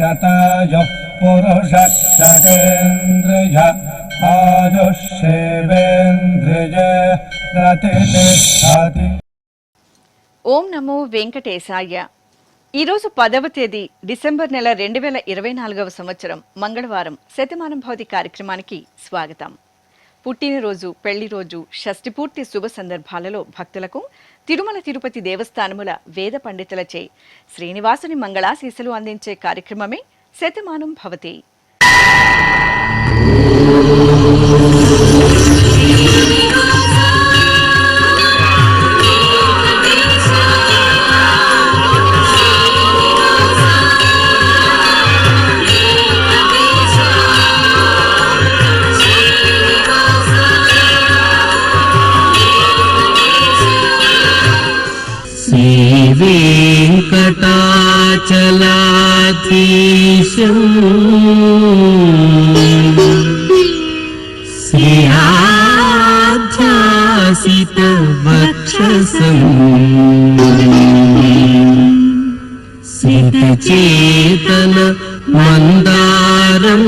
शतायुः पुरुषः शतेन्द्रिय आयुष्येवेन्द्रिये प्रतिष्ठति। ఓం నమో వెంకటేశాయ. ఈరోజు 10వ తేదీ డిసెంబర్ నెల 2024వ సంవత్సరం మంగళవారం శతమానం భవతి కార్యక్రమానికి స్వాగతం. పుట్టినరోజు, పెళ్లి రోజు, షష్ఠి పూర్తి శుభ సందర్భాలలో భక్తులకు తిరుమల తిరుపతి దేవస్థానముల వేద పండితులచే శ్రీనివాసుని మంగళాశీస్సులు అందించే కార్యక్రమమే శతమానం భవతి. వెంకటాచలాధీశం శ్రీయాధ్యాసిత వక్షసం సితచేతన మందారం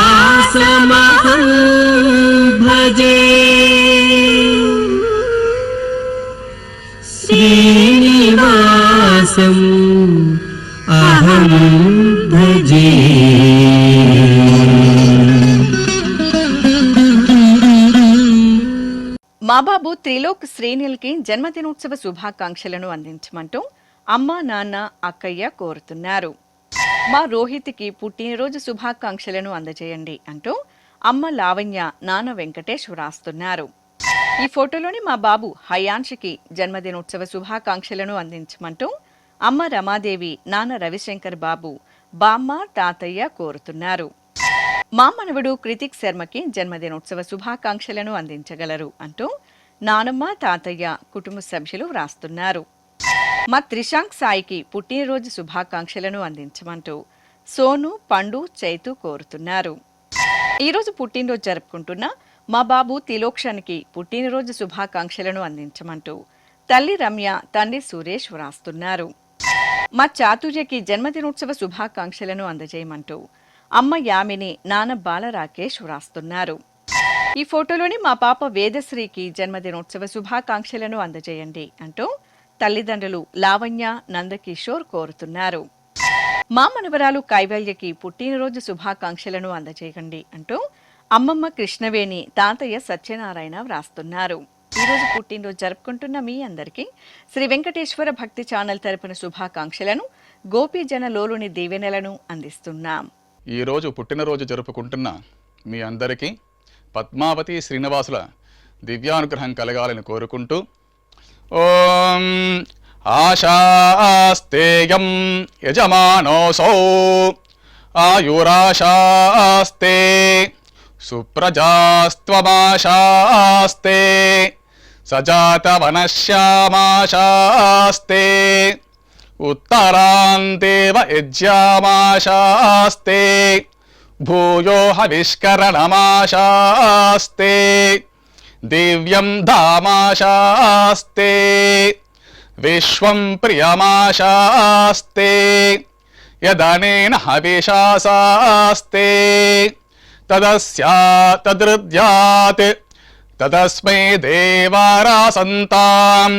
శ్రీనివాసమహం భజే. శ్రీనివాసం అహం భజే. మా బాబు త్రిలోక్ శ్రేణులకి జన్మదినోత్సవ శుభాకాంక్షలను అందించమంటూ అమ్మ, నాన్న, అక్కయ్య కోరుతున్నారు. మా రోహిత్కి పుట్టినరోజు శుభాకాంక్షలను అందజేయండి అంటూ అమ్మ లావణ్య, నాన్న వెంకటేష్ రాస్తున్నారు. ఈ ఫోటోలోని మా బాబు హయాన్షికి జన్మదినోత్సవ శుభాకాంక్షలను అందించమంటూ అమ్మ రమాదేవి, నాన్న రవిశంకర్ బాబు, బామ్మ, తాతయ్య కోరుతున్నారు. మా మనవడు కృతిక్ శర్మకి జన్మదినోత్సవ శుభాకాంక్షలను అందించగలరు అంటూ నానమ్మ, తాతయ్య, కుటుంబ సభ్యులు వ్రాస్తున్నారు. మా త్రిశాంక్ సాయికి పుట్టినరోజు శుభాకాంక్షలను అందించమంటూ సోను, పండు, చైతు కోరుతున్నారు. ఈరోజు పుట్టినరోజు జరుపుకుంటున్న మా బాబు తిలోక్షన్కి పుట్టినరోజు శుభాకాంక్షలను అందించమంటూ తల్లి రమ్య, తండ్రి సురేష్ వ్రాస్తున్నారు. మా చాతుర్యకి జన్మదినోత్సవ శుభాకాంక్షలను అందజేయమంటూ అమ్మ యామిని, నాన్న బాల రాకేష్ వ్రాస్తున్నారు. ఈ ఫోటోలోని మా పాప వేదశ్రీకి జన్మదినోత్సవ శుభాకాంక్షలను అందజేయండి అంటూ తల్లిదండ్రులు లావణ్య, నందకిషోర్ కోరుతున్నారు. మా మనవరాలు కైవల్యకి పుట్టినరోజు శుభాకాంక్షలను అందజేయండి అంటూ అమ్మమ్మ కృష్ణవేణి, తాతయ్య సత్యనారాయణ వ్రాస్తున్నారు. ఈరోజు పుట్టినరోజు జరుపుకుంటున్న మీ అందరికీ శ్రీ వెంకటేశ్వర భక్తి ఛానల్ తరపున శుభాకాంక్షలను, గోపీజన లోలుని దీవెనలను అందిస్తున్నాం. ఈరోజు పుట్టినరోజు జరుపుకుంటున్న మీ అందరికీ పద్మావతి శ్రీనివాసుల దివ్యానుగ్రహం కలగాలని కోరుకుంటూ ఓం ఆశాస్తేయం యజమానోసౌ ఆయురాశాస్తే సుప్రజాస్త్వమాశాస్తే సజాతవనశ్యామాశాస్తే ఉత్తరాందేవ యజ్యామాశాస్తే భూయో హవిష్కరణమాశాస్తే దివ్యం ధామాశాస్తే విశ్వం ప్రియమాశాస్తే యదనేన హవిషాసాస్తే తదస్యాతదృద్యాత్ తదస్మై దేవారాసంతాం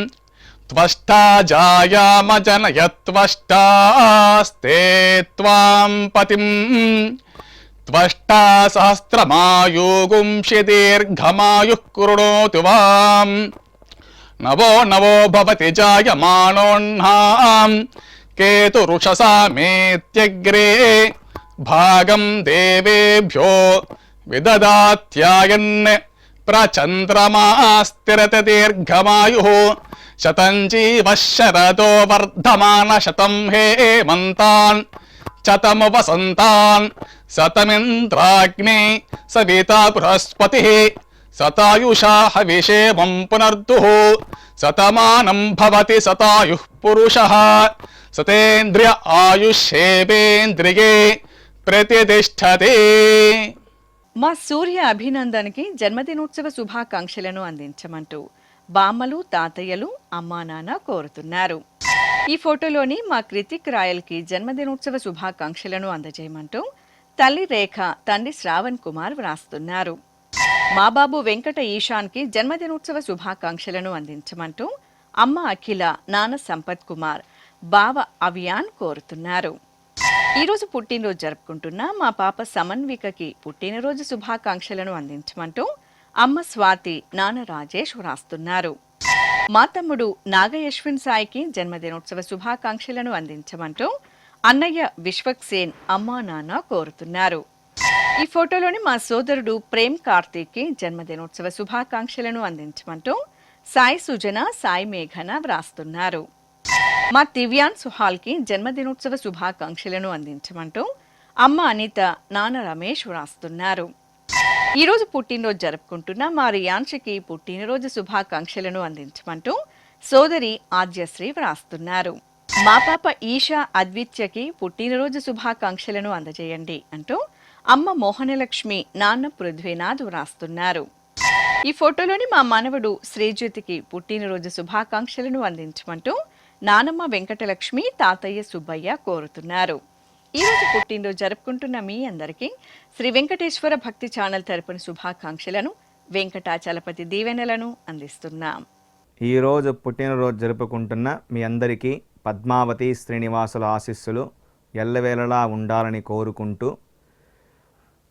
త్వష్టా జాయామజనయత్వష్టాస్తే త్వాం పతిం త్వష్టా సహస్రమాయుగుంషి దీర్ఘమాయుః కృణోతు వాం నవో నవో భవతి జాయమానోన్హాం కేతురుషసామేత్యగ్రే భాగం దేవేభ్యో విదదాత్యాయన్ ప్రచంద్రమాస్తిరత దీర్ఘమాయుః శతం జీవ శరదో వర్ధమాన శతం హేమంతాన్ శతము వసంతాన్ శతమింద్రాగ్నే సవితా బృహస్పతిః శతాయుషా హవిషేమం పునర్దుః శతమానం భవతి శతాయుః పురుషః సతేంద్రియ ఆయుష్యేవేంద్రియే ప్రతిష్టతే. మా సూర్య అభినందన్కి జన్మదినోత్సవ శుభాకాంక్షలను అందించమంటూ బామ్మలు తాతయ్యలు అమ్మా నాన్న కోరుతున్నారు. ఈ ఫోటోలోని మా కృతిక్ రాయల్కి జన్మదినోత్సవ శుభాకాంక్షలను అందజేయమంటూ తల్లి రేఖ, తండ్రి శ్రావణ్ కుమార్ వ్రాస్తున్నారు. మా బాబు వెంకట ఈశాన్కి జన్మదినోత్సవ శుభాకాంక్షలను అందించమంటూ అమ్మ అఖిల, నాన్న సంపత్ కుమార్, బావ అవియాన్ కోరుతున్నారు. ఈరోజు పుట్టినరోజు జరుపుకుంటున్న మా పాప సమన్వికకి పుట్టినరోజు శుభాకాంక్షలను అందించమంటూ అమ్మ స్వాతి, నాన్న రాజేష్ వ్రాస్తున్నారు. మా తమ్ముడు నాగయశ్విన్ సాయికి జన్మదినోత్సవ శుభాకాంక్షలను అందించమంటూ అన్నయ్య విశ్వక్ సేన్, అమ్మా నాన్న కోరుతున్నారు. ఈ ఫోటోలోని మా సోదరుడు ప్రేమ్ కార్తీక్కి జన్మదినోత్సవ శుభాకాంక్షలను అందించమంటూ సాయి సుజన, సాయి మేఘన వ్రాస్తున్నారు. మా దివ్యాన్ సుహాల్కి జన్మదినోత్సవ శుభాకాంక్షలను అందించమంటూ అమ్మ అనిత, నాన్న రమేష్ వ్రాస్తున్నారు. ఈరోజు పుట్టినరోజు జరుపుకుంటున్న మా రియాన్షికి పుట్టినరోజు శుభాకాంక్షలను అందించమంటూ సోదరి ఆద్యశ్రీ వ్రాస్తున్నారు. మా పాప ఈషా అద్విత్యకి పుట్టినరోజు శుభాకాంక్షలను అందజేయండి అంటూ అమ్మ మోహనలక్ష్మి, నాన్న పృథ్వీనాథ్ వ్రాస్తున్నారు. ఈ ఫోటోలోని మా మనవడు శ్రీజ్యోతికి పుట్టినరోజు శుభాకాంక్షలను అందించమంటూ నానమ్మ వెంకటలక్ష్మి, తాతయ్య సుబ్బయ్య కోరుతున్నారు. ఈరోజు పుట్టినరోజు జరుపుకుంటున్న మీ అందరికీ శ్రీ వెంకటేశ్వర భక్తి ఛానల్ తరపున శుభాకాంక్షలను, వెంకటాచలపతి దీవెనలను అందిస్తున్నాం. ఈరోజు పుట్టినరోజు జరుపుకుంటున్న మీ అందరికీ పద్మావతి శ్రీనివాసుల ఆశీస్సులు ఎల్లవేళలా ఉండాలని కోరుకుంటూ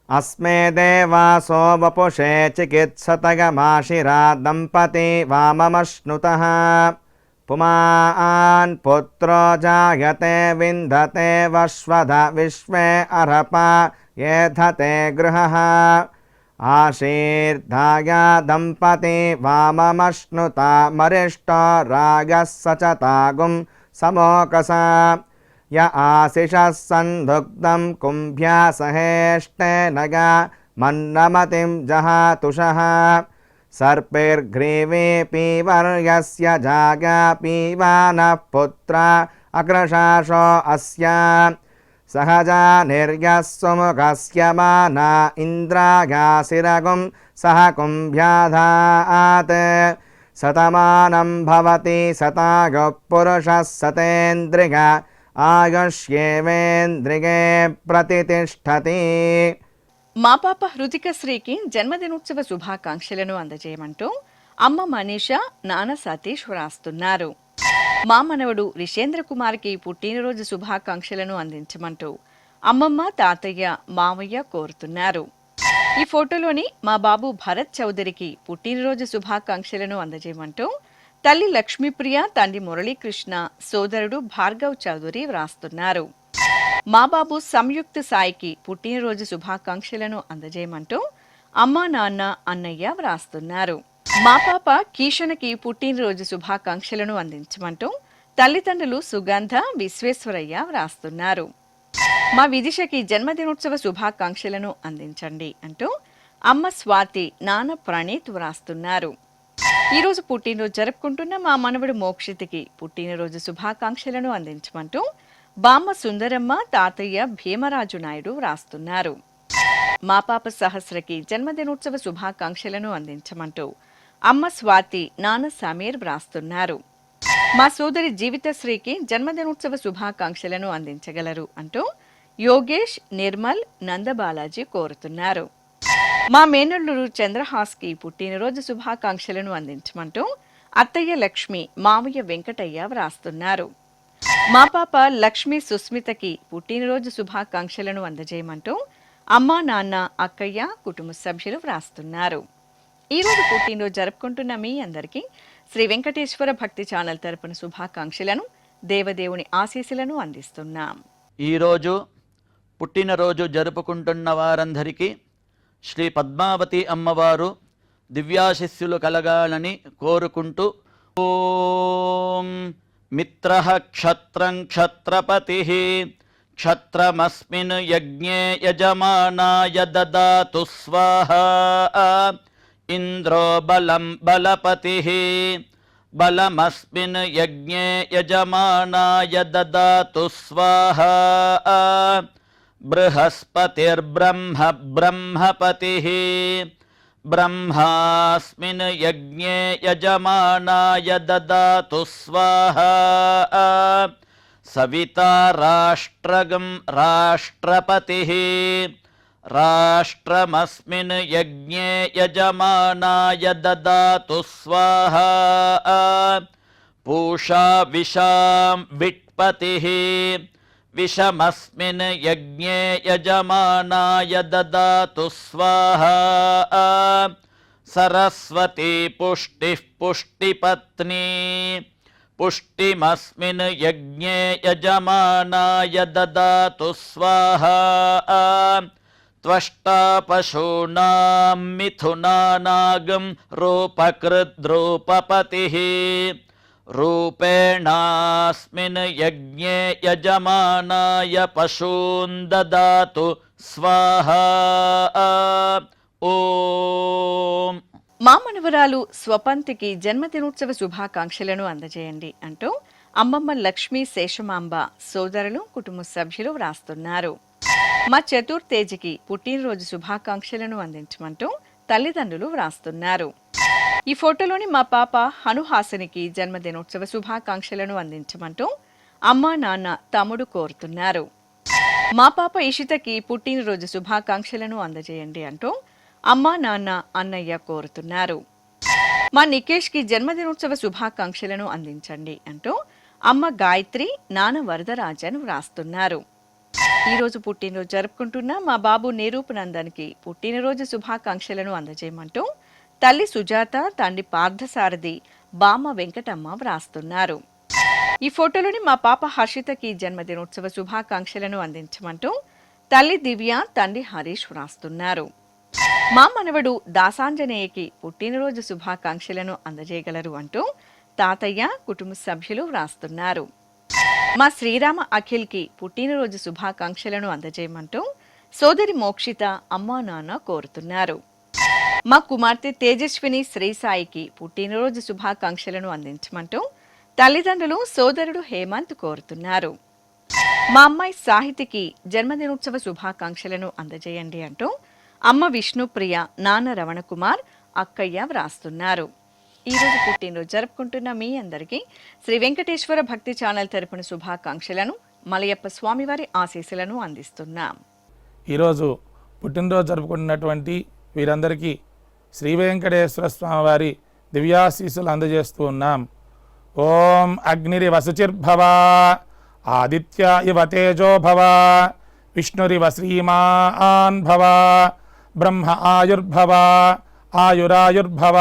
అస్మే దేవాసో వపుషే చికిత్సతగమాశిరా దంపతి వామమశ్నుతః పుమాన్ పుత్రో జాయతే విందతే వశ్వధ విశ్వే అర్హప ఏధతే గృహః ఆశీర్ధాయ దంపతి వామమశ్నుత మరిష్టో రాగः సచతాగుం సమోకస య ఆశిషः సందుగ్ధం కుంభ్యా సహేష్టేనగ మన్నమతిం జహాతుషః సర్పైర్గ్రీవే పీవర్యస్య జాగా పీవానః పుత్ర అగ్రశాసో అస్య సహజా నిర్యः సుముఖస్య మానా ఇంద్రాగాసిరగుం సహ కుంభ్యాధాత్ శతమానం భవతి శతాయుః పురుషः శతేంద్రియ ఆయుష్యేవేంద్రిగే ప్రతితిష్ఠతి. మా పాప హృతిక శ్రీకి జన్మదినోత్సవ శుభాకాంక్షలను అందజేయమంటూ అమ్మ మనీషా, నాన్న సతీష్ వ్రాస్తున్నారు. మా మనవడు రిషేంద్ర కుమార్కి పుట్టినరోజు శుభాకాంక్షలను అందించమంటూ అమ్మమ్మ, తాతయ్య, మావయ్య కోరుతున్నారు. ఈ ఫోటోలోని మా బాబు భరత్ చౌదరికి పుట్టినరోజు శుభాకాంక్షలను అందజేయమంటూ తల్లి లక్ష్మీప్రియ, తండ్రి మురళీకృష్ణ, సోదరుడు భార్గవ్ చౌదరి వ్రాస్తున్నారు. మా బాబు సంయుక్త సాయికి పుట్టినరోజు శుభాకాంక్షలను అందజేయమంటూ అమ్మా, నాన్న, అన్నయ్య వ్రాస్తున్నారు. మా పాప కీషణకి పుట్టినరోజు శుభాకాంక్షలను అందించమంటూ తల్లిదండ్రులు సుగంధ, విశ్వేశ్వరయ్య వ్రాస్తున్నారు. మా విదిషకి జన్మదినోత్సవ శుభాకాంక్షలను అందించండి అంటూ అమ్మ స్వాతి, నాన్న ప్రణీత్ వ్రాస్తున్నారు. ఈరోజు పుట్టినరోజు జరుపుకుంటున్న మా మనవడు మోక్షితికి పుట్టినరోజు శుభాకాంక్షలను అందించమంటూ బామ్మ సుందరమ్మ, తాతయ్య భీమరాజు నాయుడు వ్రాస్తున్నారు. మా పాప సహస్రకి జన్మదినోత్సవ శుభాకాంక్షలను అందించమంటూ అమ్మ స్వాతి, నాన్న సమీర్ వ్రాస్తున్నారు. మా సోదరి జీవితశ్రీకి జన్మదినోత్సవ శుభాకాంక్షలను అందించగలరు అంటూ యోగేష్, నిర్మల్, నందబాలాజీ కోరుతున్నారు. మా మేనల్లుడు చంద్రహాస్కి పుట్టినరోజు శుభాకాంక్షలను అందించమంటూ అత్తయ్య లక్ష్మి, మావయ్య వెంకటయ్య వ్రాస్తున్నారు. మా పాప లక్ష్మి సుస్మితకి పుట్టినరోజు శుభాకాంక్షలను అందజేయమంటూ అమ్మా, నాన్న, అక్కయ్య, కుటుంబ సభ్యులు వ్రాస్తున్నారు. ఈరోజు పుట్టినరోజు జరుపుకుంటున్న మీ అందరికీ శ్రీ వెంకటేశ్వర భక్తి ఛానల్ తరపున శుభాకాంక్షలను, దేవదేవుని ఆశీస్సులను అందిస్తున్నాం. ఈరోజు పుట్టినరోజు జరుపుకుంటున్న వారందరికీ శ్రీ పద్మావతి అమ్మవారు దివ్యాశిస్సులు కలగాలని కోరుకుంటూ ఓం మిత్రః క్షత్రం క్షత్రపతిః క్షత్రమస్మిన్ యజ్ఞే యజమానాయ దదాతు స్వాహా ఇంద్రో బలం బలపతిః బలమస్మిన్ యజ్ఞే యజమానాయ దదాతు స్వాహా బృహస్పతిర్బ్రహ్మ బ్రహ్మపతిః ब्रह्मास्मिन् यज्ञे यजमानाय ददातु स्वाहा सविता राष्ट्रगं राष्ट्रपतिः राष्ट्रमस्मिन् यज्ञे यजमानाय ददातु स्वाहा पूषा विशां विट्पतिः विषमस्मिन् यज्ञे यजमानाय ददातु स्वाहा सरस्वती पुष्टिः पुष्टिपत्नी पुष्टिमस्मिन् यज्ञे यजमानाय ददातु स्वाहा त्वष्टा पशूनां मिथुनानागं रूपकृद्रूपपतिः रूपेणास्मिन् यज्ञे यजमानाय पशून् ददातु स्वाहा ఓం. మా మనవరాలు స్వపంతికి జన్మదినోత్సవ శుభాకాంక్షలను అందజేయండి అంటూ అమ్మమ్మ లక్ష్మీ శేషమాంబ సోదరులు కుటుంబ సభ్యులు వ్రాస్తున్నారు. మా చతుర్థేజికి పుట్టినరోజు శుభాకాంక్షలను అందించమంటూ తల్లిదండ్రులు వ్రాస్తున్నారు. ఈ ఫోటోలోని మా పాప హనుహాసనికి జన్మదినోత్సవ శుభాకాంక్షలను అందించమంటూ అమ్మా నాన్న తమ్ముడు కోరుతున్నారు. మా పాప ఇషితకి పుట్టినరోజు శుభాకాంక్షలను అందజేయండి అంటూ అమ్మా నాన్న అన్నయ్య కోరుతున్నారు. మా నికేష్కి జన్మదినోత్సవ శుభాకాంక్షలను అందించండి అంటూ అమ్మ గాయత్రి నాన్న వరదరాజన్ వ్రాస్తున్నారు. ఈరోజు పుట్టినరోజు జరుపుకుంటున్న మా బాబు నిరూపనందన్కి పుట్టినరోజు శుభాకాంక్షలను అందజేయమంటూ తల్లి సుజాత తండ్రి పార్థసారథి బామ్మ వెంకటమ్మ వ్రాస్తున్నారు. ఈ ఫోటోలోని మా పాప హర్షితకి జన్మదినోత్సవ శుభాకాంక్షలను అందించమంటూ తల్లి దివ్య తండ్రి హరీష్ వ్రాస్తున్నారు. మా మనవడు దాసాంజనేయకి పుట్టినరోజు శుభాకాంక్షలను అందజేయగలరు అంటూ తాతయ్య కుటుంబ సభ్యులు వ్రాస్తున్నారు. మా శ్రీరామ అఖిల్కి పుట్టినరోజు శుభాకాంక్షలను అందజేయమంటూ సోదరి మోక్షిత అమ్మా నాన్న కోరుతున్నారు. మా కుమార్తె తేజస్విని శ్రీసాయికి పుట్టినరోజు శుభాకాంక్షలను అందించమంటూ తల్లిదండ్రులు సోదరుడు హేమంత్ కోరుతున్నారు. మా అమ్మాయి సాహితికి జన్మదినోత్సవ శుభాకాంక్షలను అందజేయండి అంటూ అమ్మ విష్ణుప్రియ నాన్న రమణకుమార్ అక్కయ్య వ్రాస్తున్నారు. ఈరోజు పుట్టినరోజు జరుపుకుంటున్న మీ అందరికీ శ్రీ వెంకటేశ్వర భక్తి ఛానల్ తరపున శుభాకాంక్షలను మలయప్ప స్వామివారి ఆశీస్సులను అందిస్తున్నాం. ఈరోజు పుట్టినరోజు జరుపుకుంటున్నటువంటి వీరందరికీ శ్రీ వెంకటేశ్వర స్వామివారి దివ్యాశీస్సులు అందజేస్తూ ఉన్నాం. ఓం అగ్నిరివ శుచిర్భవ ఆదిత్య ఇవ తేజో భవ విష్ణురివ శ్రీమాన్ భవ బ్రహ్మ ఆయుర్భవ ఆయురాయుర్భవ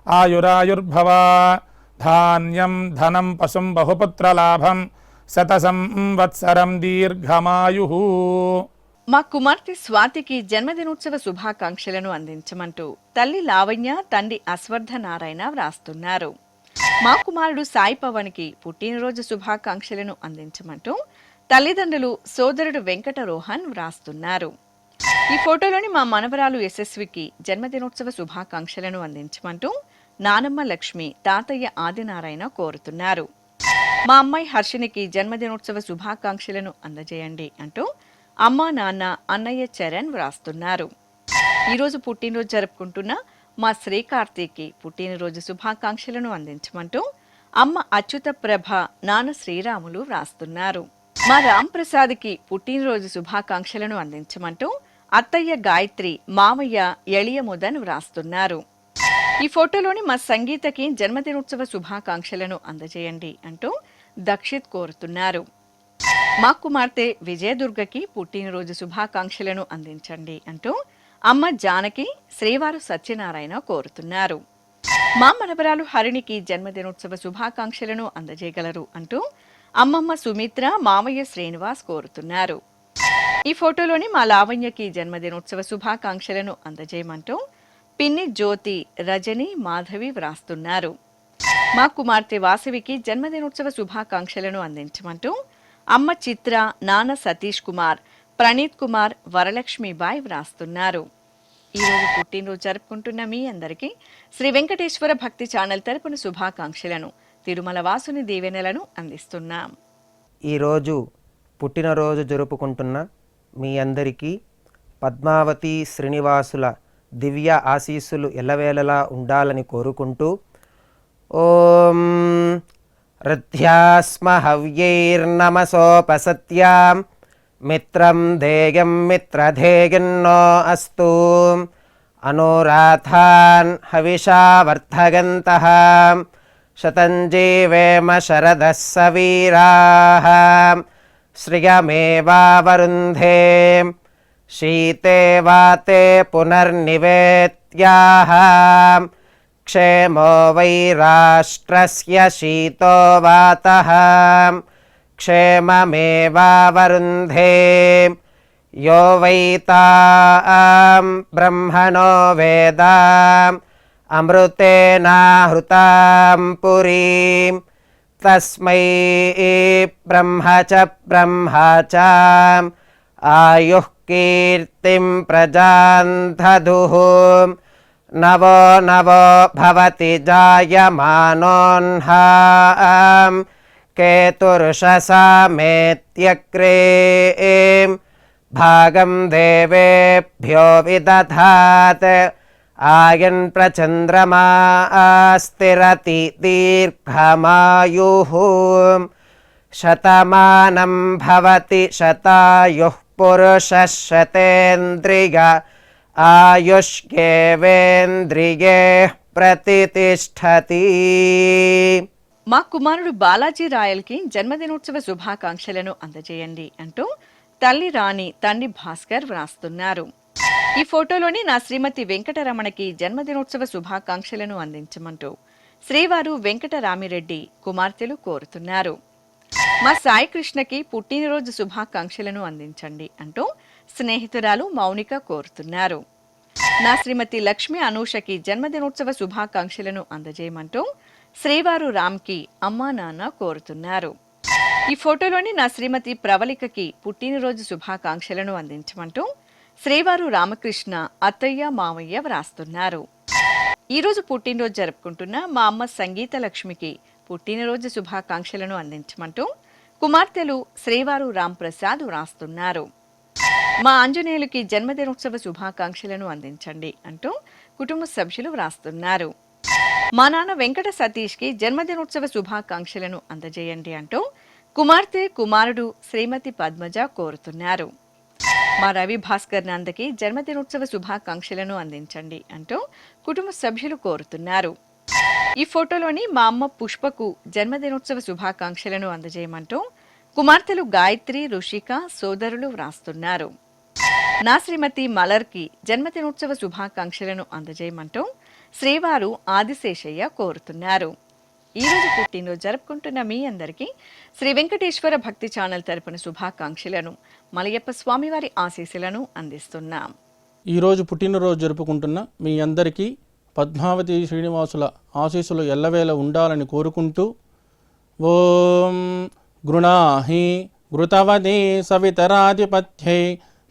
ఆయురాయుర్భవ ధాన్యం ధనం పశుం బహుపుత్రలాభం శత సంవత్సరం దీర్ఘమాయుః. మా కుమార్తె స్వాతికి జన్మదినోత్సవ శుభాకాంక్షలను అందించమంటూ తల్లి లావణ్య తండ్రి అశ్వర్ధ నారాయణ వ్రాస్తున్నారు. మా కుమారుడు సాయి పవన్కి పుట్టినరోజు శుభాకాంక్షలను అందించమంటూ తల్లిదండ్రులు సోదరుడు వెంకట రోహన్ వ్రాస్తున్నారు. ఈ ఫోటోలోని మా మనవరాలు యశస్వికి జన్మదినోత్సవ శుభాకాంక్షలను అందించమంటూ నానమ్మ లక్ష్మి తాతయ్య ఆదినారాయణ కోరుతున్నారు. మా అమ్మాయి హర్షినికి జన్మదినోత్సవ శుభాకాంక్షలను అందజేయండి అంటూ అమ్మా నాన్న అన్నయ్య చరణ్ వ్రాస్తున్నారు. ఈరోజు పుట్టినరోజు జరుపుకుంటున్న మా శ్రీకార్తీకి పుట్టినరోజు శుభాకాంక్షలను అందించమంటూ అమ్మ అచ్యుత ప్రభ నాన్న శ్రీరాములు వ్రాస్తున్నారు. మా రాంప్రసాద్కి పుట్టినరోజు శుభాకాంక్షలను అందించమంటూ అత్తయ్య గాయత్రి మామయ్య ఎళియముదన్ వ్రాస్తున్నారు. ఈ ఫోటోలోని మా సంగీతకి జన్మదినోత్సవ శుభాకాంక్షలను అందజేయండి అంటూ దక్షిత్ కోరుతున్నారు. మా కుమార్తె విజయదుర్గకి పుట్టినరోజు శుభాకాంక్షలను అందించండి అంటూ అమ్మ జానకి శ్రీవారు సత్యనారాయణ కోరుతున్నారు. మా మనవరాలు హరిణికి జన్మదినోత్సవ శుభాకాంక్షలను అందజేయగలరు అంటూ అమ్మమ్మ సుమిత్ర మామయ్య శ్రీనివాస్ కోరుతున్నారు. ఈ ఫోటోలోని మా లావణ్యకి జన్మదినోత్సవ శుభాకాంక్షలను అందజేయమంటూ పిన్ని జ్యోతి రజని మాధవి వ్రాస్తున్నారు. మా కుమార్తె వాసవికి జన్మదినోత్సవ శుభాకాంక్షలను అందించమంటూ అమ్మ చిత్ర నాన్న సతీష్ కుమార్ ప్రణీత్ కుమార్ వరలక్ష్మీబాయ్ వ్రాస్తున్నారు. ఈరోజు పుట్టినరోజు జరుపుకుంటున్న మీ అందరికీ శ్రీ వెంకటేశ్వర భక్తి ఛానల్ తరపున శుభాకాంక్షలను తిరుమల వాసుని దీవెనలను అందిస్తున్నాం. ఈరోజు పుట్టినరోజు జరుపుకుంటున్న మీ అందరికీ పద్మావతి శ్రీనివాసుల దివ్య ఆశీస్సులు ఎల్లవేళలా ఉండాలని కోరుకుంటూ ఓం రుధ్యాస్మ హవ్యైర్నమసోపసత్యాం మిత్రం ధేయం మిత్రధేయన్నో అస్తు అనురాధాన్ హవిషా వర్ధగంతః శతం జీవేమ శరదः సవీరాः శ్రియమేవావరుంధే శీతే వాతే పునర్నివేత్యాః క్షేమో వై రాష్ట్రస్య శీతో వాతః క్షేమమేవావరుంధే యో వై తాం బ్రహ్మణో వేద అమృతేనాహృతాం పురీం తస్మై బ్రహ్మ చ ఆయుః కీర్తిం ప్రజాం దదుః నవో నవో భవతి జాయమానోన్హాం కేతుర్షసామేత్యగ్రే భాగం దేవేభ్యో విదధాత్ ఆయన్ ప్రచంద్రమా స్థిరతి దీర్ఘమాయుః శతమానం భవతి శతాయుః పురుషः శతేంద్రియ ఆయుష్యేవేంద్రియే ప్రతిష్టతి. మా కుమారుడు బాలాజీ రాయల్కి జన్మదినోత్సవ శుభాకాంక్షలను అందజేయండి అంటూ తల్లి రాణి తండ్రి భాస్కర్ వ్రాస్తున్నారు. ఈ ఫోటోలోని నా శ్రీమతి వెంకటరమణకి జన్మదినోత్సవ శుభాకాంక్షలను అందించమంటూ శ్రీవారు వెంకటరామిరెడ్డి కుమార్తెలు కోరుతున్నారు. మా సాయి కృష్ణకి పుట్టినరోజు శుభాకాంక్షలను అందించండి అంటూ స్నేహితురాలు మౌనిక కోరుతున్నారు. నా శ్రీమతి లక్ష్మి అనూషకి జన్మదినోత్సవ శుభాకాంక్షలను అందజేయమంటూ శ్రీవారు రామ్కి అమ్మా నాన్న కోరుతున్నారు. ఈ ఫోటోలోని నా శ్రీమతి ప్రవళికకి పుట్టినరోజు శుభాకాంక్షలను అందించమంటూ శ్రీవారు రామకృష్ణ అత్తయ్య మామయ్య వ్రాస్తున్నారు. ఈరోజు పుట్టినరోజు జరుపుకుంటున్న మా అమ్మ సంగీత లక్ష్మికి పుట్టినరోజు శుభాకాంక్షలను అందించమంటూ కుమార్తెలు శ్రీవారు రాంప్రసాద్ వ్రాస్తున్నారు. మా ఆంజనేయులకి జన్మదినోత్సవ శుభాకాంక్షలను అందించండి అంటూ కుటుంబ సభ్యులు వ్రాస్తున్నారు. మా నాన్న వెంకట సతీష్కి జన్మదినోత్సవ శుభాకాంక్షలను అందజేయండి అంటూ కుమార్తె కుమారుడు శ్రీమతి పద్మజ కోరుతున్నారు. మా రవి భాస్కర్ నందకి జన్మదినోత్సవ శుభాకాంక్షలను అందించండి అంటూ కుటుంబ సభ్యులు కోరుతున్నారు. ఈ ఫోటోలోని మా అమ్మ పుష్పకు జన్మదినోత్సవ శుభాకాంక్షలను అందజేయమంటూ కుమార్తెలు గాయత్రి రుషిక సోదరులు వ్రాస్తున్నారు. నా శ్రీమతి మలర్కి జన్మదినోత్సవ శుభాకాంక్షలను అందజేయమంటూ శ్రీవారు ఆదిశేషయ్య కోరుతున్నారు. ఈరోజు పుట్టినరోజు జరుపుకుంటున్న మీ అందరికీ శ్రీ వెంకటేశ్వర భక్తి ఛానల్ తరపున శుభాకాంక్షలను మలయప్ప స్వామివారి ఆశీస్సులను అందిస్తున్నాం. ఈరోజు పుట్టినరోజు జరుపుకుంటున్న మీ అందరికీ పద్మావతి శ్రీనివాసుల ఆశీస్సులు ఎల్లవేళ ఉండాలని కోరుకుంటూ ఓం గృణాహి ఘృతవతి సవితరాధిపత్యై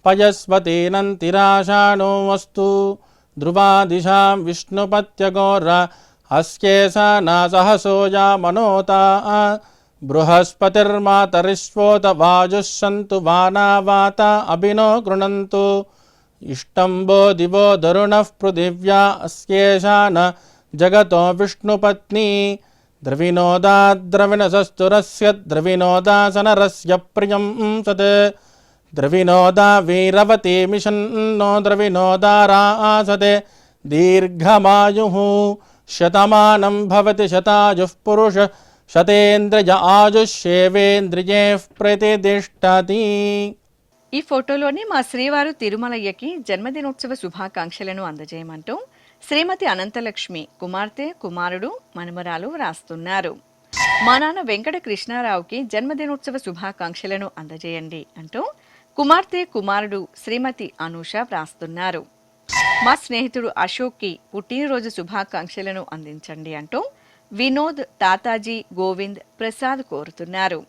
పయస్వతేనంతిరాషాణో వస్తు ధ్రువాదిశాం విష్ణుపత్యగోర అస్యేషా సహసోజా మనోతా బృహస్పతిర్మాతరిష్వోత వాజుస్సంతు వానావాత అభినో గృణంతు ఇష్టంబో దివో దరుణః పృథివ్యా అస్యేషాన జగతో విష్ణుపత్ని ద్రవినోదాద్రవిణసస్తురస్య ద్రవినోదాసనరస్య ప్రియం సత్ ద్రవినోదా వీరవతి మిషన్నో ద్రవినోదారాసతే దీర్ఘమాయుః శతమానం భవతి శతాయుః పురుష శతేంద్రియ ఆయుష్యేవేంద్రియే ప్రతిష్టతి. ఈ ఫోటోలోని మా శ్రీవారు తిరుమలయ్యకి జన్మదినోత్సవ శుభాకాంక్షలను అందజేయమంటూ శ్రీమతి అనంతలక్ష్మి కుమార్తె కుమారుడు మనుమరాలు వ్రాస్తున్నారు. మా నాన్న వెంకట కృష్ణారావుకి జన్మదినోత్సవ శుభాకాంక్షలను అందజేయండి అంటూ కుమార్తె కుమారుడు శ్రీమతి అనూష వ్రాస్తున్నారు. మా స్నేహితుడు అశోక్కి పుట్టినరోజు శుభాకాంక్షలను అందించండి అంటూ వినోద్ తాతాజీ గోవింద్ ప్రసాద్ కోరుతున్నారు.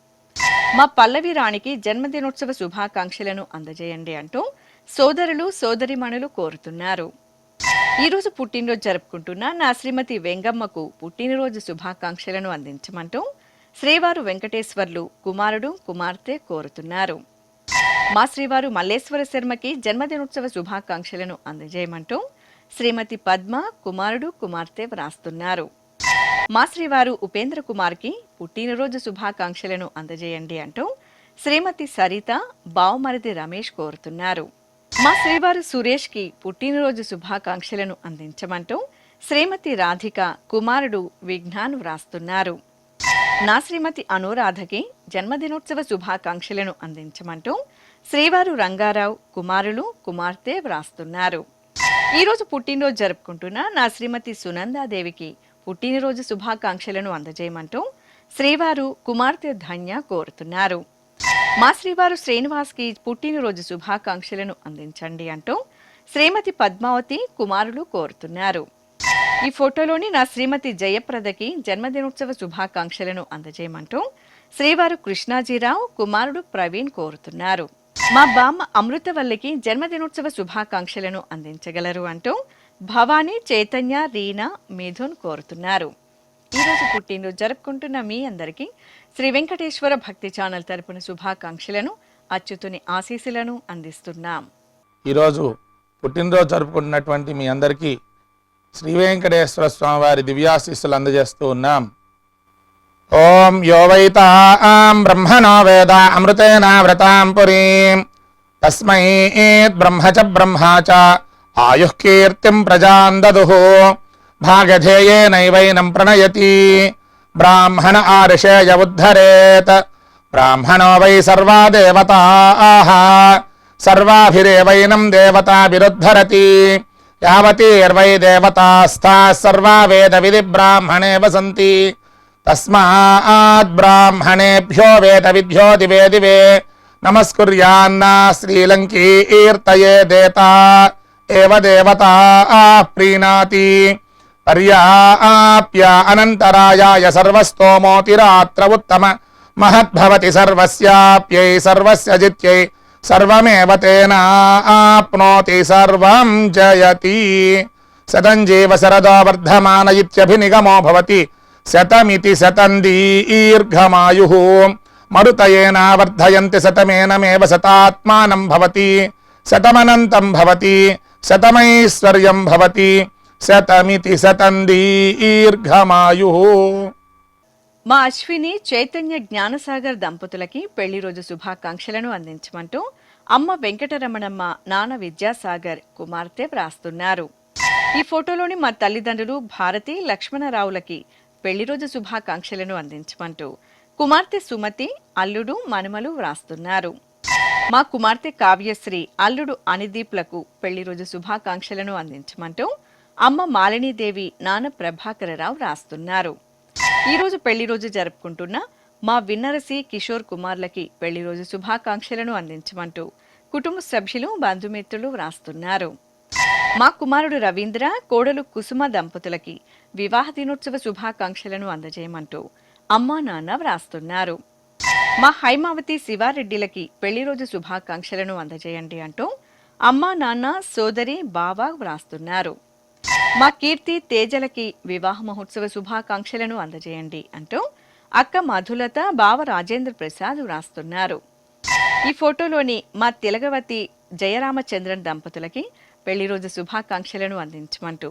మా పల్లవి రాణికి జన్మదినోత్సవ శుభాకాంక్షలను అందజేయండి అంటూ సోదరులు సోదరిమణులు కోరుతున్నారు. ఈరోజు పుట్టినరోజు జరుపుకుంటున్న నా శ్రీమతి వెంగమ్మకు పుట్టినరోజు శుభాకాంక్షలను అందించమంటూ శ్రీవారు వెంకటేశ్వర్లు కుమారుడు కుమార్తె కోరుతున్నారు. మా శ్రీవారు మల్లేశ్వర శర్మకి జన్మదినోత్సవ శుభాకాంక్షలను అందజేయమంటూ శ్రీమతి పద్మ కుమారుడు కుమార్తె వ్రాస్తున్నారు. మా శ్రీవారు ఉపేంద్ర కుమార్కి పుట్టినరోజు శుభాకాంక్షలను అందజేయండి అంటూ శ్రీమతి సరిత బావమరిది రమేష్ కోరుతున్నారు. మా శ్రీవారు సురేష్కి పుట్టినరోజు శుభాకాంక్షలను అందించమంటూ శ్రీమతి రాధిక కుమారుడు విజ్ఞాన్ వ్రాస్తున్నారు. నా శ్రీమతి అనురాధకి జన్మదినోత్సవ శుభాకాంక్షలను అందించమంటూ శ్రీవారు రంగారావు కుమారులు కుమార్తె వ్రాస్తున్నారు. ఈరోజు పుట్టినరోజు జరుపుకుంటున్న నా శ్రీమతి సునందాదేవికి పుట్టినరోజు శుభాకాంక్షలను అందజేయమంటూ శ్రీవారు కుమార్తె ధన్య కోరుతున్నారు. మా శ్రీవారు శ్రీనివాస్కి పుట్టినరోజు శుభాకాంక్షలను అందించండి అంటూ శ్రీమతి పద్మావతి కుమారులు కోరుతున్నారు. ఈ ఫోటోలోని నా శ్రీమతి జయప్రదకి జన్మదినోత్సవ శుభాకాంక్షలను అందజేయమంటూ శ్రీవారు కృష్ణాజీరావు కుమారుడు ప్రవీణ్ కోరుతున్నారు. మా బామ్మ అమృతవల్లికి జన్మదినోత్సవ శుభాకాంక్షలను అందించగలరు అంటూ భవానీ చైతన్య రీనా మిథున్ కోరుతున్నారు. ఈరోజు పుట్టినరోజు జరుపుకుంటున్న మీ అందరికీ శ్రీ వెంకటేశ్వర భక్తి ఛానల్ తరపున శుభాకాంక్షలను అచ్యుతుని ఆశీస్సులను అందిస్తున్నాం. ఈరోజు పుట్టినరోజు జరుపుకుంటున్నటువంటి మీ అందరికీ శ్రీ వెంకటేశ్వర స్వామి వారి దివ్యాశీస్సులు అందజేస్తూ ఉన్నాం. ఓం యో వైతాం బ్రహ్మణో వేద అమృతేన వ్రతాం పురీం తస్మై బ్రహ్మ చ బ్రహ్మా చ ఆయుః కీర్తిం ప్రజాం దదుః భాగధేయేనైవైనం ప్రణయతి బ్రాహ్మణ ఆర్షేయ ఉద్ధరేత్ బ్రాహ్మణో వై సర్వా దేవతాః సర్వాభిరేవైనం దేవతాభిరుద్ధరతి యావతీర్వై దేవతాస్థాః సర్వా వేద విధి బ్రాహ్మణే వసంతి తస్మాత్ బ్రాహ్మణేభ్యో వేద విద్యో దివే దివే నమస్కుర్యాన్నా శ్రీలంకీర్తయే దేతా ఏవ దేవతా ప్రీణాతి పర్యాప్య అనంతరాయాయ సర్వస్తోమోతిరాత్ర ఉత్తమ మహద్భవతి సర్వస్యాప్యై సర్వస్య జిత్యై సర్వమేవ తేనాప్నోతి సర్వం జయతి శతం జీవ శరదో వర్ధమాన ఇత్యభినిగమో భవతి శతమితి శతం దీర్ఘమాయుః మరుతయేనా వర్ధయంతి శతమేనమేవ శతాత్మానం భవతి శతమనంతం భవతి శతమైశ్వర్యం భవతి శతమితి శతం దీర్ఘమాయుః. మా అశ్విని చైతన్య జ్ఞానసాగర్ దంపతులకి పెళ్లి రోజు శుభాకాంక్షలను అందించమంటూ అమ్మ వెంకటరమణమ్మ నాన్న విద్యాసాగర్ కుమార్తె వ్రాస్తున్నారు. ఈ ఫోటోలోని మా తల్లిదండ్రులు భారతి లక్ష్మణరావులకి పెళ్లి రోజు శుభాకాంక్షలను అందించమంటూ కుమార్తె సుమతి అల్లుడు మనుమలు వ్రాస్తున్నారు. మా కుమార్తె కావ్యశ్రీ అల్లుడు అనిదీప్లకు పెళ్లి రోజు శుభాకాంక్షలను అందించమంటూ అమ్మ మాలినీదేవి నాన్న ప్రభాకరరావు వ్రాస్తున్నారు. ఈరోజు పెళ్లి రోజు జరుపుకుంటున్న మా విన్నరసి కిషోర్ కుమార్లకి పెళ్లి రోజు శుభాకాంక్షలను అందించమంటూ కుటుంబ సభ్యులు బంధుమిత్రులు వ్రాస్తున్నారు. మా కుమారుడు రవీంద్ర కోడలు కుసుమ దంపతులకి వివాహ దినోత్సవ శుభాకాంక్షలను అందజేయమంటూ అమ్మా నాన్న వ్రాస్తున్నారు. మా హైమావతి శివారెడ్డిలకి పెళ్లి రోజు శుభాకాంక్షలను అందజేయండి అంటూ అమ్మా నాన్న సోదరి బావ వ్రాస్తున్నారు. మా కీర్తి తేజలకి వివాహ మహోత్సవ శుభాకాంక్షలను అందజేయండి అంటూ అక్క మధులత బావ రాజేంద్ర ప్రసాద్ వ్రాస్తున్నారు. ఈ ఫోటోలోని మా తిలగవతి జయరామచంద్రన్ దంపతులకి పెళ్లి రోజు శుభాకాంక్షలను అందించమంటూ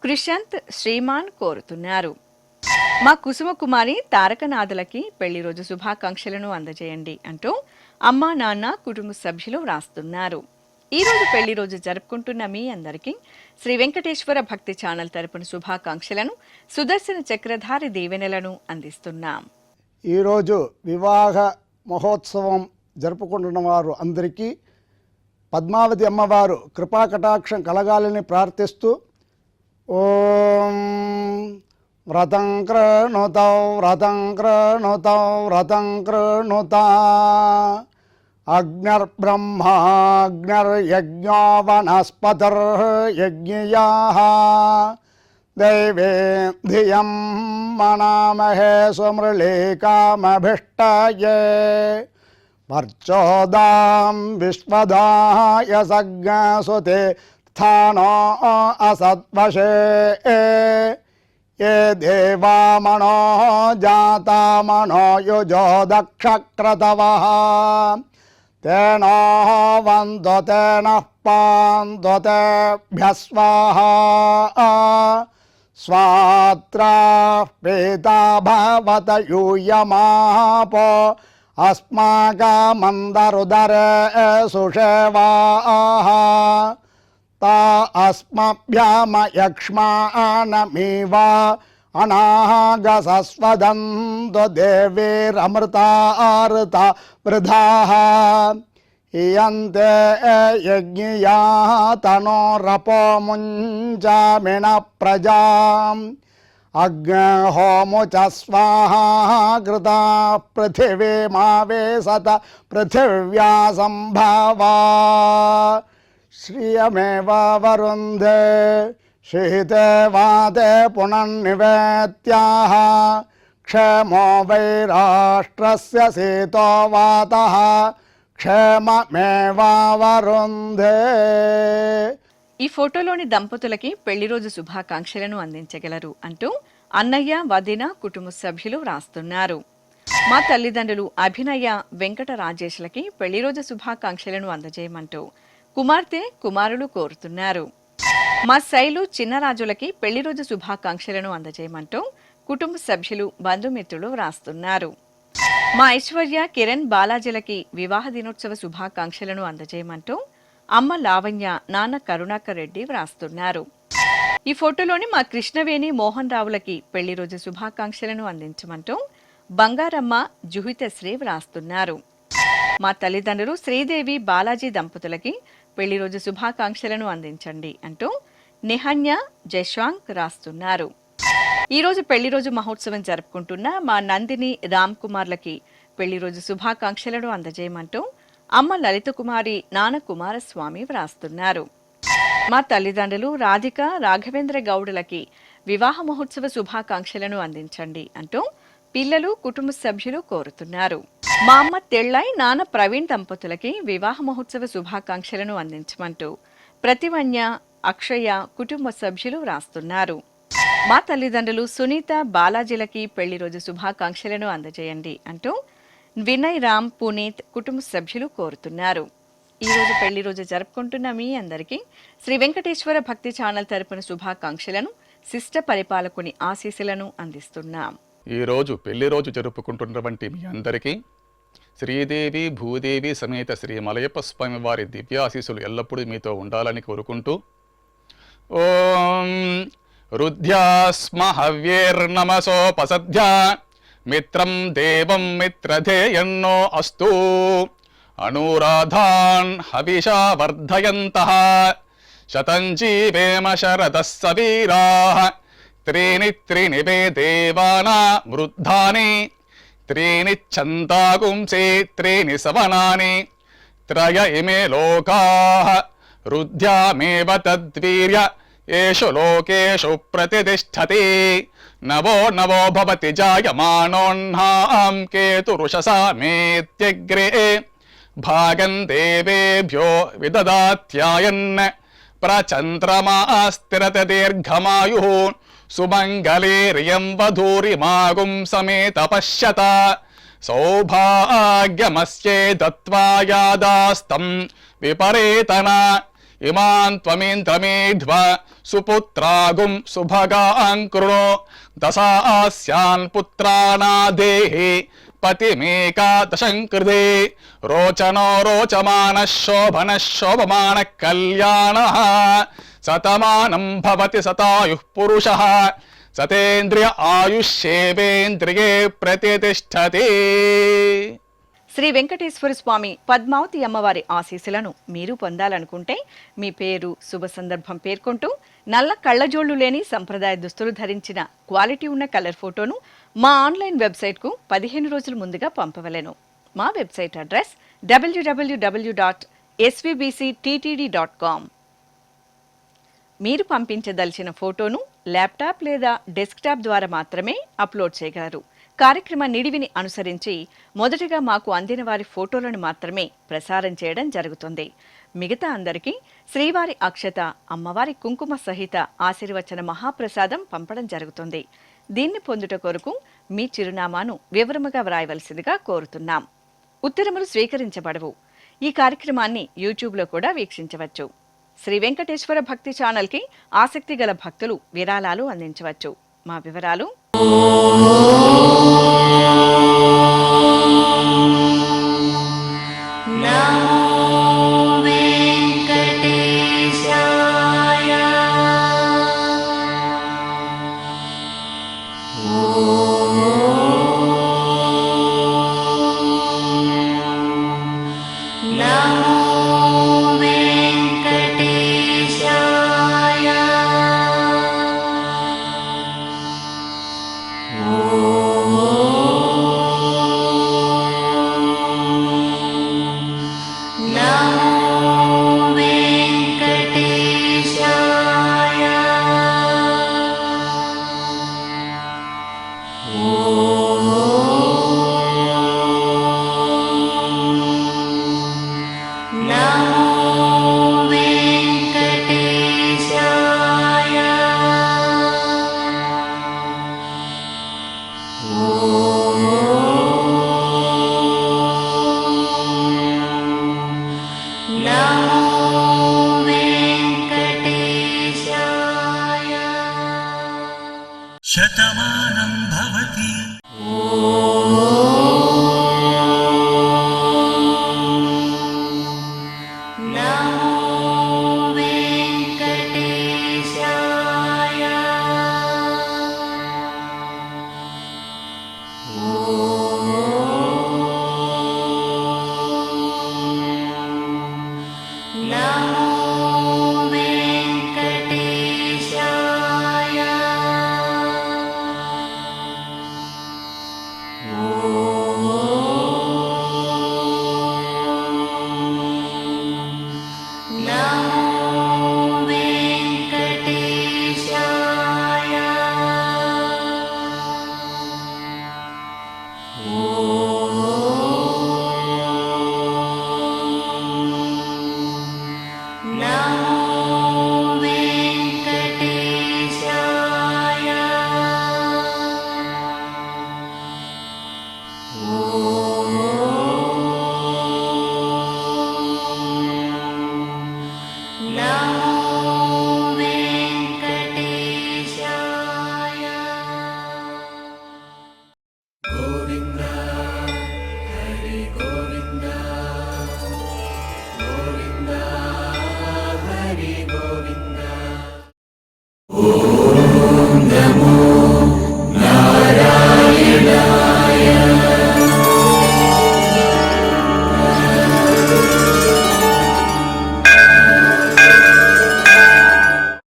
కృషంత్ శ్రీమాన్ కోరుతున్నారు. మా కుసుమ కుమారి తారకనాథులకి పెళ్లి రోజు శుభాకాంక్షలను అందజేయండి అంటూ అమ్మా నాన్న కుటుంబ సభ్యులు వ్రాస్తున్నారు. ఈ రోజు పెళ్లి రోజు జరుపుకుంటున్న మీ అందరికీ శ్రీ వెంకటేశ్వర భక్తి ఛానల్ తరపున శుభాకాంక్షలను సుదర్శన చక్రధారి దీవెనలను అందిస్తున్నాం. ఈరోజు వివాహ మహోత్సవం జరుపుకుంటున్న వారు అందరికీ పద్మావతి అమ్మవారు కృపా కటాక్షం కలగాలని ప్రార్థిస్తూ ఓం వ్రతం కృణుతౌ వ్రతం కృణుతౌ వ్రతం కృణుత అగ్నిర్బ్రహ్మాగ్నిర్యజ్ఞో వనస్పతిర్యజ్ఞయాః దైవే ధియం మనామహే సుమృళీకామభిష్టయే వర్చోదాం విశ్వదాయ సజ్ఞసుతే స్థానో అసద్వశే ఏ దేవామణో జాతామణో యుజో దక్షక్రతవః తేనో వందో తేన पान्तोतेभ्यः स्वाहा स्वात्रा पीता भवत यूयमापो अस्माकमन्दरुदरे सुषेवाः ता अस्मभ्यामयक्ष्मानमिव अनागसस्वदन्तो देवीरमृतार्ता वृधाः इयन्ते यज्ञिया तनोरपो मुञ्चामिणः प्रजाम् अग्निहोमुच स्वाहा कृता पृथिवीमावेशत पृथिव्या सम्भवा श्रियमेव वरुन्धे शीते वाते पुनर्निवेत्याः क्षेमो वै राष्ट्रस्य शीतो वातः క్షేమమేవావరుంధే. ఈ ఫోటోలోని దంపతులకి పెళ్లి రోజు శుభాకాంక్షలను అందించగలరు అంటూ అన్నయ్య వదిన కుటుంబ సభ్యులు వ్రాస్తున్నారు. మా తల్లిదండ్రులు అభినయ వెంకట రాజేష్లకి పెళ్లి రోజు శుభాకాంక్షలను అందజేయమంటూ కుమార్తె కుమారులు కోరుతున్నారు. మా శైలు చిన్నరాజులకి పెళ్లి రోజు శుభాకాంక్షలను అందజేయమంటూ కుటుంబ సభ్యులు బంధుమిత్రులు వ్రాస్తున్నారు. మా ఐశ్వర్య కిరణ్ బాలాజీలకి వివాహ దినోత్సవ శుభాకాంక్షలను అందజేయమంటూ అమ్మ లావణ్య నాన్న కరుణాకర్ రెడ్డి వ్రాస్తున్నారు. ఈ ఫోటోలోని మా కృష్ణవేణి మోహన్ రావులకి పెళ్లి రోజు శుభాకాంక్షలను అందించమంటూ బంగారమ్మ జుహితశ్రీ వ్రాస్తున్నారు. మా తల్లిదండ్రులు శ్రీదేవి బాలాజీ దంపతులకి పెళ్లి రోజు శుభాకాంక్షలను అందించండి అంటూ నిహన్య జశ్వాంక్ రాస్తున్నారు. ఈ రోజు పెళ్లి రోజు మహోత్సవం జరుపుకుంటున్న మా నందిని రామ్ కుమార్లకి పెళ్లి రోజు శుభాకాంక్షలను అందజేయమంటూ అమ్మ లలిత కుమారి నాన్న కుమారస్వామి వ్రాస్తున్నారు. మా తల్లిదండ్రులు రాధిక రాఘవేంద్ర గౌడులకి వివాహ మహోత్సవ శుభాకాంక్షలను అందించండి అంటూ పిల్లలు కుటుంబ సభ్యులు కోరుతున్నారు. మా అమ్మ తెళ్ళై నాన్న ప్రవీణ్ దంపతులకి వివాహ మహోత్సవ శుభాకాంక్షలను అందించమంటూ ప్రతివన్య అక్షయ కుటుంబ సభ్యులు వ్రాస్తున్నారు. మా తల్లిదండ్రులు సునీత బాలాజీలకి పెళ్లి రోజు శుభాకాంక్షలను అందజేయండి అంటూ వినయ్ రామ్ పునీత్ కుటుంబ సభ్యులు కోరుతున్నారు. ఈ రోజు పెళ్లి రోజు జరుపుకుంటున్న మీ అందరికీ శ్రీ వెంకటేశ్వర భక్తి ఛానల్ తరపున శుభాకాంక్షలను శిష్ట పరిపాలకుని ఆశీస్సులను అందిస్తున్నాం. ఈ రోజు పెళ్లి రోజు జరుపుకుంటున్నటువంటి మీ అందరికీ శ్రీదేవి భూదేవి సమేత శ్రీ మలయప్ప స్వామి వారి దివ్యాశీస్సులు ఎల్లప్పుడూ మీతో ఉండాలని కోరుకుంటూ ఓం రుద్ధ్యాస్మ హవ్యేర్నమసోపసధ్యా మిత్రం దేవం మిత్రధేయన్నో అస్తు అనురాధాన్ హవిషా వర్ధయంతః శతం జీవేమ శరదః సవీరాః త్రీణి త్రీణి వే దేవానా వృద్ధాని త్రీణి ఛందాగుంసే త్రీణి సవనాని త్రయ ఇమే లోకాః రుద్ధ్యామేవ తద్వీర్య ఏషు లోకేషు ప్రతిష్టతి నవో నవో భవతి జాయమానోన్నాం కేతురుషసా మేత్యగ్రే భాగం దేవేభ్యో విదదాత్యాయన్ ప్రచంద్రమా స్థిరత దీర్ఘమాయుః సుమంగళేరియం వధూరిమాగుం సమేత పశ్యత సౌభాగ్యమస్యే దత్వా యాదాస్తం విపరేతన ఇమాన్ త్వమేంద్రమేధ్వ సుపుత్రాగుం సుభగాం కృణో దశాస్యాన్ పుత్రానాదేహి పతిమేకాదశం కృతే రోచనో రోచమాన శోభన శోభమాన కళ్యాణ శతమానం భవతి శతాయుః పురుషః సతేంద్రియ ఆయుష్యేవేంద్రియే ప్రతిష్టతి. శ్రీ వెంకటేశ్వర స్వామి పద్మావతి అమ్మవారి ఆశీస్సులను మీరు పొందాలనుకుంటే మీ పేరు శుభ సందర్భం పేర్కొంటూ నల్ల కళ్ళజోళ్లు లేని సంప్రదాయ దుస్తులు ధరించిన క్వాలిటీ ఉన్న కలర్ ఫోటోను మా ఆన్లైన్ వెబ్సైట్కు 15 రోజుల ముందుగా పంపవలెను. మా వెబ్సైట్ అడ్రస్ www.svbcttd.com. మీరు పంపించదలిచిన ఫోటోను ల్యాప్టాప్ లేదా డెస్క్టాప్ ద్వారా మాత్రమే అప్లోడ్ చేయగలరు. కార్యక్రమ నిడివిని అనుసరించి మొదటగా మాకు అందిన వారి ఫోటోలను మాత్రమే ప్రసారం చేయడం జరుగుతుంది. మిగతా అందరికీ శ్రీవారి అక్షత అమ్మవారి కుంకుమ సహిత ఆశీర్వచన మహాప్రసాదం పంపడం జరుగుతుంది. దీన్ని పొందుట కొరకు మీ చిరునామాను వివరముగా వ్రాయవలసిందిగా కోరుతున్నాం. ఉత్తరములు స్వీకరించబడవు. ఈ కార్యక్రమాన్ని యూట్యూబ్లో కూడా వీక్షించవచ్చు. శ్రీ వెంకటేశ్వర భక్తి ఛానల్కి ఆసక్తి గల భక్తులు విరాళాలు అందించవచ్చు. మా వివరాలు